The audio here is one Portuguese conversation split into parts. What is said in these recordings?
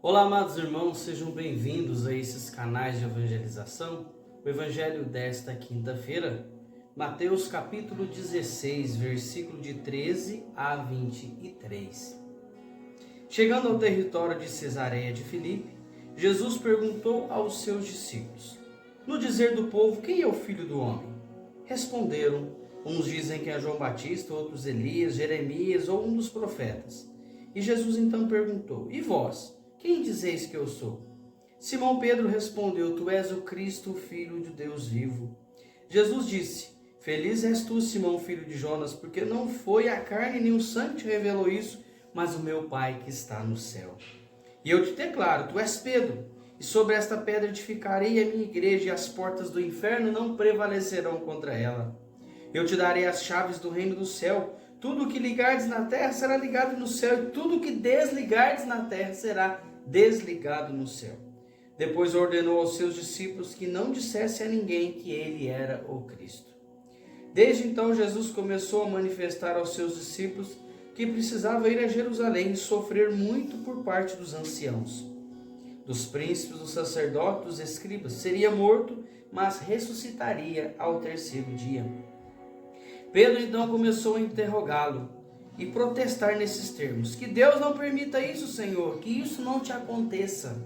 Olá, amados irmãos, sejam bem-vindos a esses canais de evangelização. O evangelho desta quinta-feira, Mateus capítulo 16, versículo de 13 a 23. Chegando ao território de Cesareia de Filipe, Jesus perguntou aos seus discípulos: no dizer do povo, quem é o Filho do Homem? Responderam: uns dizem que é João Batista, outros Elias, Jeremias ou um dos profetas. E Jesus então perguntou: e vós? Quem dizeis que eu sou? Simão Pedro respondeu: tu és o Cristo, o Filho de Deus vivo. Jesus disse: feliz és tu, Simão, filho de Jonas, porque não foi a carne nem o sangue que te revelou isso, mas o meu Pai que está no céu. E eu te declaro, tu és Pedro, e sobre esta pedra edificarei a minha igreja, e as portas do inferno não prevalecerão contra ela. Eu te darei as chaves do reino do céu. Tudo o que ligardes na terra será ligado no céu, e tudo o que desligardes na terra será desligado no céu. Depois ordenou aos seus discípulos que não dissessem a ninguém que ele era o Cristo. Desde então Jesus começou a manifestar aos seus discípulos que precisava ir a Jerusalém e sofrer muito por parte dos anciãos, dos príncipes, dos sacerdotes, dos escribas. Seria morto, mas ressuscitaria ao terceiro dia. Pedro então começou a interrogá-lo e protestar nesses termos: que Deus não permita isso, Senhor, que isso não te aconteça.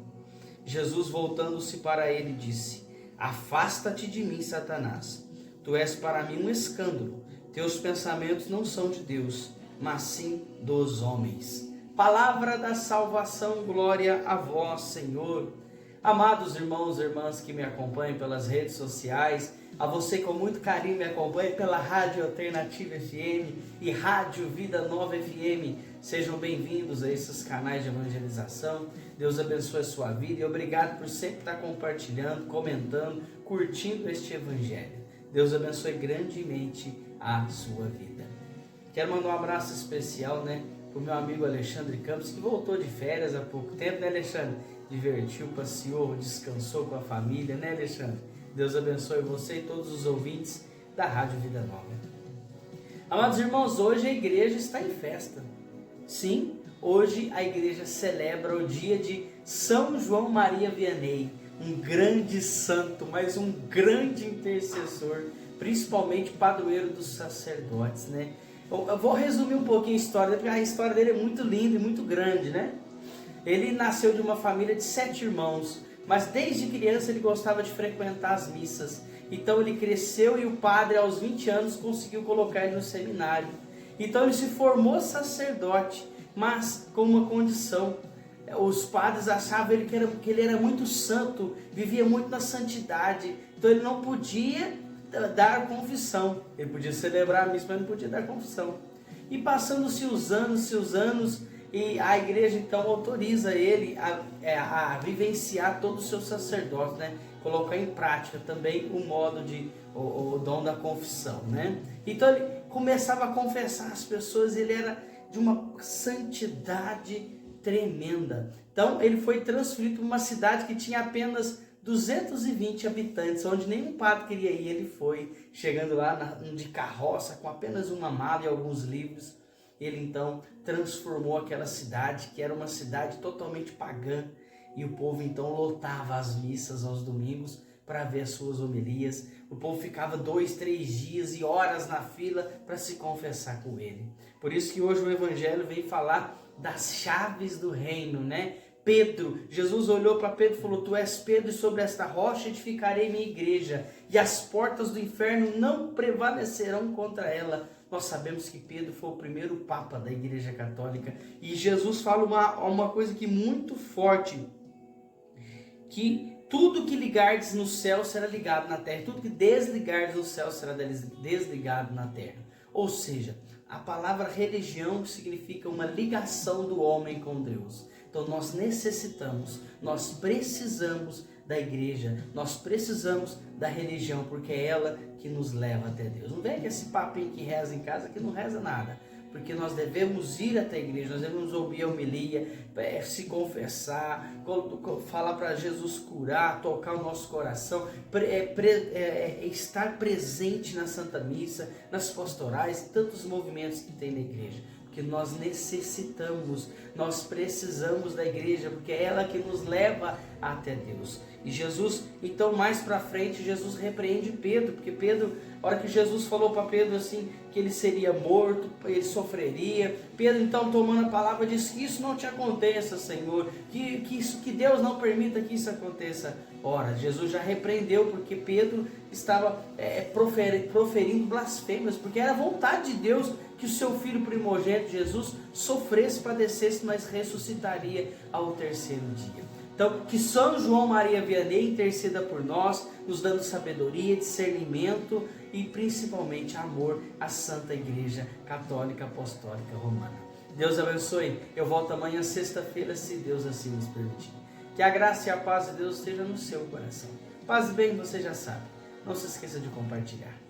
Jesus, voltando-se para ele, disse: afasta-te de mim, Satanás. Tu és para mim um escândalo. Teus pensamentos não são de Deus, mas sim dos homens. Palavra da salvação, glória a vós, Senhor. Amados irmãos e irmãs que me acompanham pelas redes sociais, a você com muito carinho me acompanha pela Rádio Alternativa FM e Rádio Vida Nova FM, sejam bem-vindos a esses canais de evangelização. Deus abençoe a sua vida e obrigado por sempre estar compartilhando, comentando, curtindo este evangelho. Deus abençoe grandemente a sua vida. Quero mandar um abraço especial, para o meu amigo Alexandre Campos, que voltou de férias há pouco tempo, Alexandre? Divertiu, passeou, descansou com a família, Alexandre? Deus abençoe você e todos os ouvintes da Rádio Vida Nova. Amados irmãos, hoje a igreja está em festa. Sim, hoje a igreja celebra o dia de São João Maria Vianney, um grande santo, mas um grande intercessor, principalmente padroeiro dos sacerdotes, Eu vou resumir um pouquinho a história, porque a história dele é muito linda e muito grande, Ele nasceu de uma família de 7 irmãos, mas desde criança ele gostava de frequentar as missas. Então ele cresceu e o padre, aos 20 anos, conseguiu colocar ele no seminário. Então ele se formou sacerdote, mas com uma condição: os padres achavam que ele era muito santo, vivia muito na santidade, então ele não podia dar confissão. Ele podia celebrar a missa, mas não podia dar confissão. E passando-se os anos, e a igreja então autoriza ele a vivenciar todo o seu sacerdócio, colocar em prática também o dom da confissão, Então ele começava a confessar as pessoas, ele era de uma santidade tremenda. Então ele foi transferido para uma cidade que tinha apenas 220 habitantes, onde nenhum padre queria ir. Ele foi, chegando lá de carroça, com apenas uma mala e alguns livros. Ele então transformou aquela cidade, que era uma cidade totalmente pagã, e o povo então lotava as missas aos domingos para ver as suas homilias. O povo ficava 2, 3 dias e horas na fila para se confessar com ele. Por isso que hoje o evangelho vem falar das chaves do reino, Pedro, Jesus olhou para Pedro e falou: tu és Pedro, e sobre esta rocha edificarei minha igreja, e as portas do inferno não prevalecerão contra ela. Nós sabemos que Pedro foi o primeiro papa da Igreja Católica, e Jesus fala uma coisa que muito forte, que tudo que ligardes no céu será ligado na terra, tudo que desligardes no céu será desligado na terra. Ou seja, a palavra religião significa uma ligação do homem com Deus. Então nós precisamos da igreja, nós precisamos da religião, porque é ela que nos leva até Deus. Não vem com esse papinho que reza em casa, que não reza nada, porque nós devemos ir até a igreja, nós devemos ouvir a homilia, se confessar, falar para Jesus curar, tocar o nosso coração, estar presente na Santa Missa, nas pastorais, tantos movimentos que tem na igreja. que nós necessitamos, nós precisamos da igreja, porque é ela que nos leva até Deus. E Jesus, então mais para frente, Jesus repreende Pedro, porque Pedro, a hora que Jesus falou para Pedro assim, que ele seria morto, ele sofreria, Pedro então tomando a palavra disse que isso não te aconteça, Senhor, que Deus não permita que isso aconteça. Ora, Jesus já repreendeu, porque Pedro estava proferindo blasfêmias, porque era vontade de Deus que o seu filho primogênito, Jesus, sofresse, padecesse, mas ressuscitaria ao terceiro dia. Então, que São João Maria Vianney interceda por nós, nos dando sabedoria, discernimento e principalmente amor à Santa Igreja Católica Apostólica Romana. Deus abençoe. Eu volto amanhã, sexta-feira, se Deus assim nos permitir. Que a graça e a paz de Deus esteja no seu coração. Paz e bem, você já sabe. Não se esqueça de compartilhar.